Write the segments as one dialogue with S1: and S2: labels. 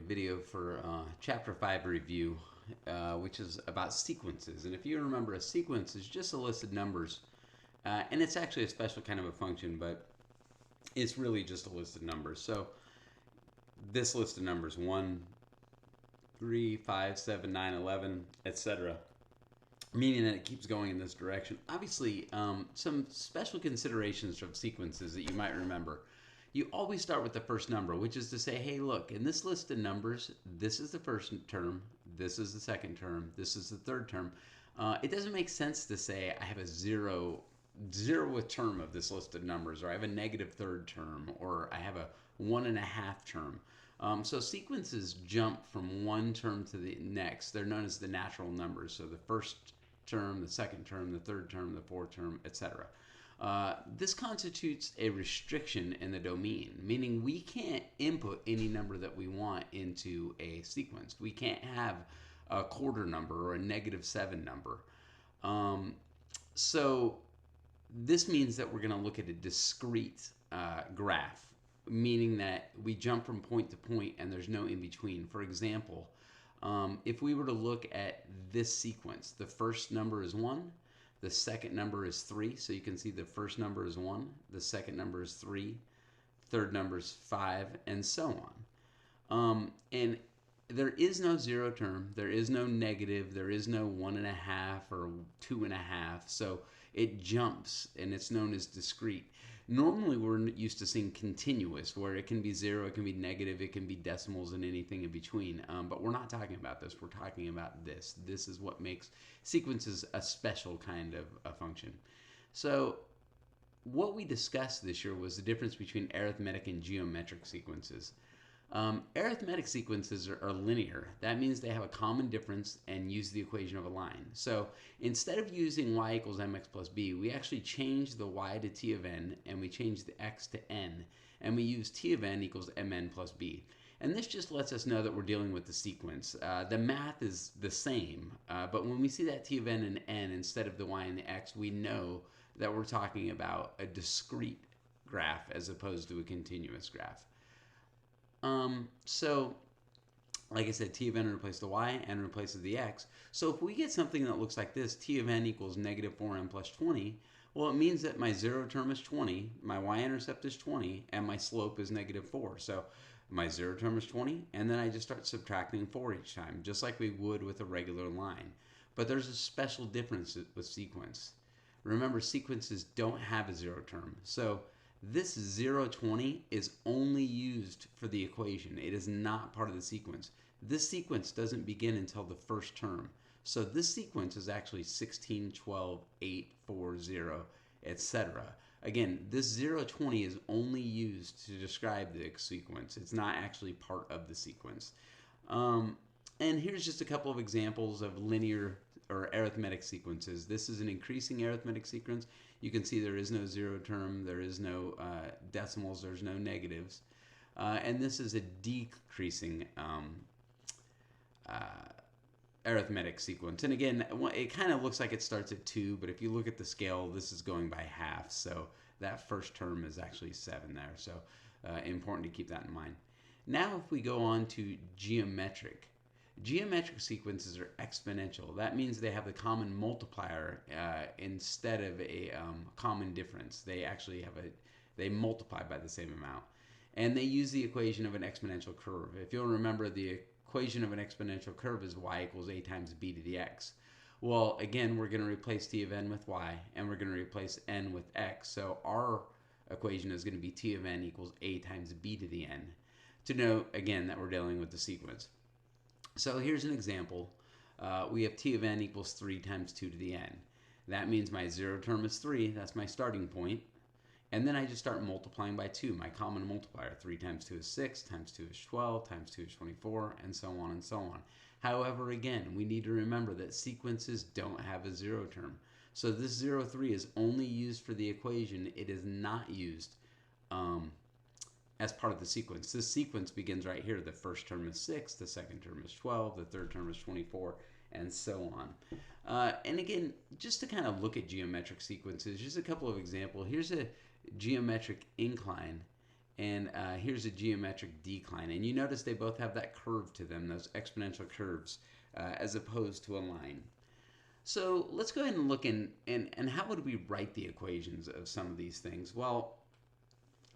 S1: video for Chapter 5 review, which is about sequences. And if you remember, a sequence is just a list of numbers. And it's actually a special kind of a function, but it's really just a list of numbers. So this list of numbers, 1, 3, 5, 7, 9, 11, etc., meaning that it keeps going in this direction. Obviously, some special considerations of sequences that you might remember. You always start with the first number, which is to say, hey, look, in this list of numbers, this is the first term, this is the second term, this is the third term. It doesn't make sense to say I have a zeroth term of this list of numbers, or I have a negative third term, or I have a 1.5 term. So sequences jump from one term to the next. They're known as the natural numbers. So the first term, the second term, the third term, the fourth term, etc. This constitutes a restriction in the domain, meaning we can't input any number that we want into a sequence. We can't have a quarter number or a -7 number. So this means that we're going to look at a discrete graph, meaning that we jump from point to point and there's no in between. For example, if we were to look at this sequence, the first number is 1, the second number is 3, so you can see the first number is 1, the second number is 3, third number is 5, and so on. And there is no zero term, there is no negative, there is no 1.5 or 2.5, so it jumps and it's known as discrete. Normally we're used to seeing continuous, where it can be 0, it can be negative, it can be decimals, and anything in between. But we're not talking about this. We're talking about this. This is what makes sequences a special kind of a function. So what we discussed this year was the difference between arithmetic and geometric sequences. Arithmetic sequences are linear. That means they have a common difference and use the equation of a line. So instead of using y equals mx plus b, we actually change the y to t of n, and we change the x to n, and we use t of n equals mn plus b. And this just lets us know that we're dealing with the sequence. The math is the same, but when we see that t of n and n instead of the y and the x, we know that we're talking about a discrete graph as opposed to a continuous graph. So, like I said, t of n replaces the y, n replaces the x. So if we get something that looks like this, t of n equals -4n plus 20, well, it means that my zero term is 20, my y-intercept is 20, and my slope is -4. So my zero term is 20, and then I just start subtracting 4 each time, just like we would with a regular line. But there's a special difference with sequence. Remember, sequences don't have a zero term. So this 020 is only used for the equation. It is not part of the sequence. This sequence doesn't begin until the first term. So this sequence is actually 16, 12, 8, 4, 0, etc. Again, this 020 is only used to describe the sequence. It's not actually part of the sequence. And here's just a couple of examples of linear or arithmetic sequences. This is an increasing arithmetic sequence. You can see there is no zero term, there is no decimals, there's no negatives. And this is a decreasing arithmetic sequence. And again, it kind of looks like it starts at 2, but if you look at the scale, this is going by half. So that first term is actually 7 there. So important to keep that in mind. Now if we go on to geometric. Geometric sequences are exponential. That means they have a common multiplier instead of a common difference. They actually have they multiply by the same amount. And they use the equation of an exponential curve. If you'll remember, the equation of an exponential curve is y equals a times b to the x. Well, again, we're going to replace t of n with y, and we're going to replace n with x. So our equation is going to be t of n equals a times b to the n. To note, again, that we're dealing with the sequence. So here's an example. We have t of n equals 3 times 2 to the n. That means my zero term is 3. That's my starting point. And then I just start multiplying by 2, my common multiplier. 3 times 2 is 6, times 2 is 12, times 2 is 24, and so on and so on. However, again, we need to remember that sequences don't have a zero term. So this 0,3 is only used for the equation. It is not used as part of the sequence. This sequence begins right here. The first term is 6, the second term is 12, the third term is 24, and so on. And again, just to kind of look at geometric sequences, just a couple of examples. Here's a geometric incline, and here's a geometric decline. And you notice they both have that curve to them, those exponential curves, as opposed to a line. So let's go ahead and look and how would we write the equations of some of these things? Well,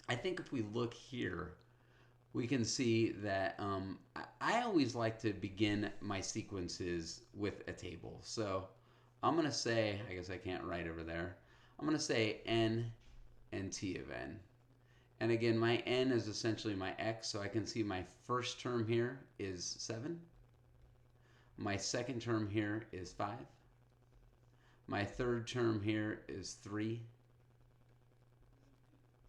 S1: I think if we look here, we can see that I always like to begin my sequences with a table. So I'm going to say, I guess I can't write over there, I'm going to say n and t of n. And again, my n is essentially my x, so I can see my first term here is 7. My second term here is 5. My third term here is 3.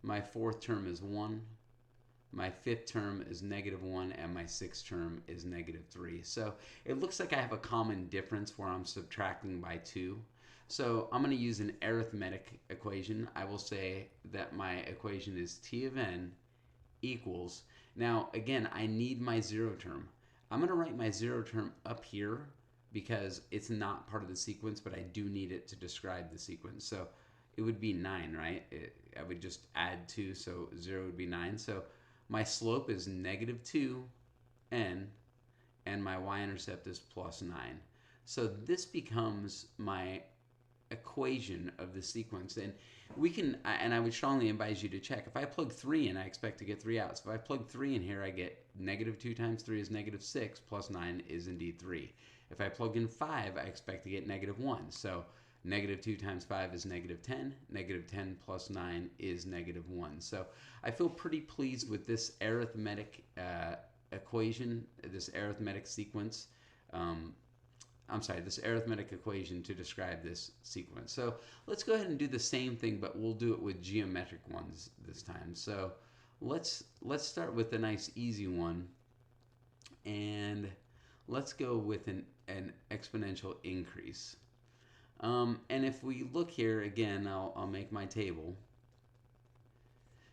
S1: My fourth term is 1. My fifth term is -1, and my sixth term is -3. So it looks like I have a common difference where I'm subtracting by 2. So I'm going to use an arithmetic equation. I will say that my equation is t of n equals, now again, I need my 0 term. I'm going to write my 0 term up here because it's not part of the sequence, but I do need it to describe the sequence. So it would be 9, right? I would just add 2, so 0 would be 9. So my slope is -2n, and my y-intercept is +9. So this becomes my equation of the sequence. And we can, and I would strongly advise you to check. If I plug 3 in, I expect to get 3 out. So if I plug 3 in here, I get -2 times 3 is -6, plus 9 is indeed 3. If I plug in 5, I expect to get -1. So -2 times 5 is -10. -10 plus 9 is -1. So I feel pretty pleased with this arithmetic equation, this arithmetic sequence. This arithmetic equation to describe this sequence. So let's go ahead and do the same thing, but we'll do it with geometric ones this time. So let's start with a nice easy one, and let's go with an exponential increase. And if we look here again, I'll make my table.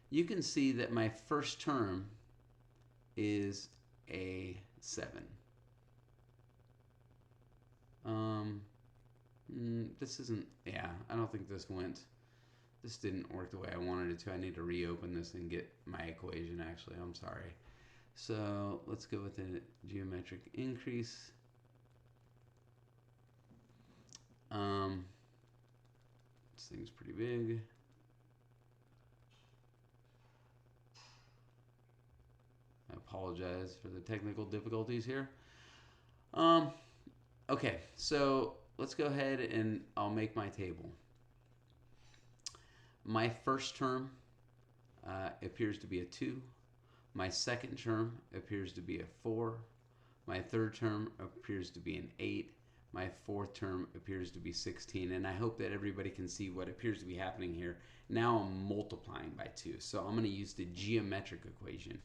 S1: You can see that my first term is a 7. This isn't, yeah, I don't think this didn't work the way I wanted it to. I need to reopen this and get my equation, actually. I'm sorry. So let's go with a geometric increase. This thing's pretty big. I apologize for the technical difficulties here. Okay, so let's go ahead and I'll make my table. My first term appears to be a 2. My second term appears to be a 4. My third term appears to be an 8. My fourth term appears to be 16. And I hope that everybody can see what appears to be happening here. Now I'm multiplying by 2. So I'm going to use the geometric equation.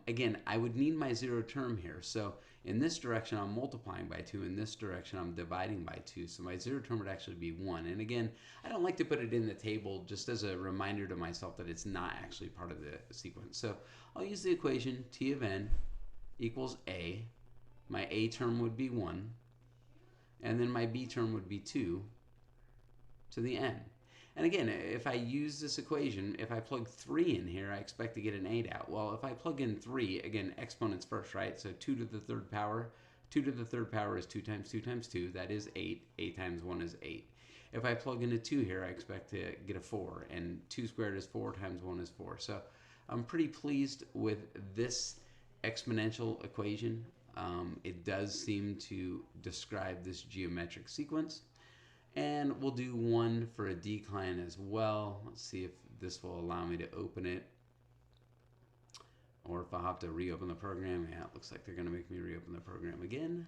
S1: Again, I would need my 0 term here. So in this direction, I'm multiplying by 2. In this direction, I'm dividing by 2. So my 0 term would actually be 1. And again, I don't like to put it in the table just as a reminder to myself that it's not actually part of the sequence. So I'll use the equation t of n equals a. My a term would be 1. And then my b term would be 2 to the n. And again, if I use this equation, if I plug 3 in here, I expect to get an 8 out. Well, if I plug in 3, again, exponents first, right? So 2 to the third power. 2 to the third power is 2 times 2 times 2. That is 8. 8 times 1 is 8. If I plug in a 2 here, I expect to get a 4. And 2 squared is 4 times 1 is 4. So I'm pretty pleased with this exponential equation. It does seem to describe this geometric sequence. And we'll do one for a decline as well. Let's see if this will allow me to open it, or if I'll have to reopen the program. Yeah, it looks like they're going to make me reopen the program again.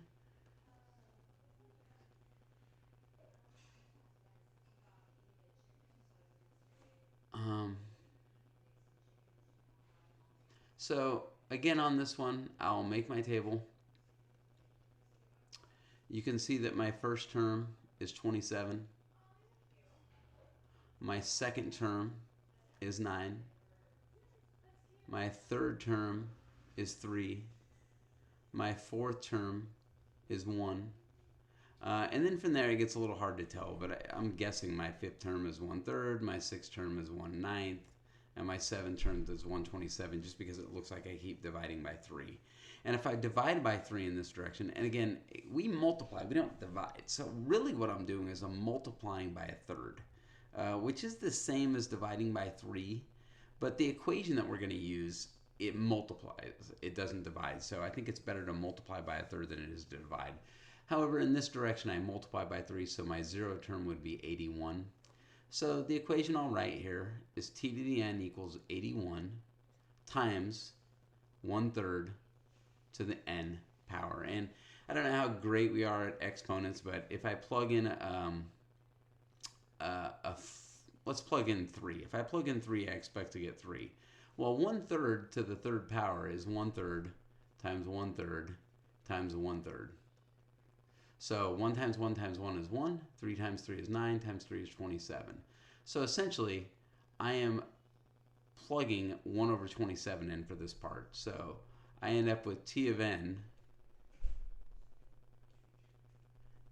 S1: So again, on this one, I'll make my table. You can see that my first term is 27. My second term is 9. My third term is 3. My fourth term is 1. And then from there it gets a little hard to tell, but I'm guessing my fifth term is 1/3, my sixth term is 1/9, and my 7 turns as 127 just because it looks like I keep dividing by 3. And if I divide by 3 in this direction, and again, we multiply, we don't divide. So really what I'm doing is I'm multiplying by a third, which is the same as dividing by 3. But the equation that we're going to use, it multiplies. It doesn't divide. So I think it's better to multiply by a third than it is to divide. However, in this direction, I multiply by 3, so my 0 term would be 81. So the equation I'll write here is t to the n equals 81 times 1/3 to the n power. And I don't know how great we are at exponents, but if I plug in let's plug in 3. If I plug in 3, I expect to get 3. Well, 1/3 to the third power is 1/3 times 1/3 times 1/3. So 1 times 1 times 1 is 1, 3 times 3 is 9, times 3 is 27. So essentially, I am plugging 1 over 27 in for this part. So I end up with t of n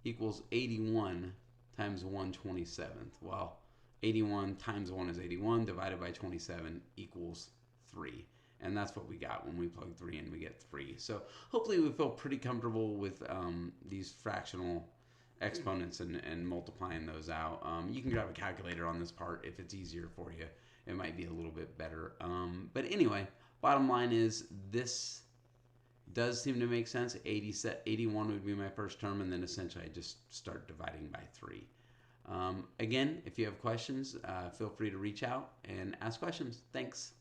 S1: equals 81 times 1/27th. Well, 81 times 1 is 81, divided by 27 equals 3. And that's what we got. When we plug 3 in, we get 3. So hopefully we feel pretty comfortable with these fractional exponents and multiplying those out. You can grab a calculator on this part if it's easier for you. It might be a little bit better. But anyway, bottom line is this does seem to make sense. 81 would be my first term, and then essentially I just start dividing by 3. Again, if you have questions, feel free to reach out and ask questions. Thanks.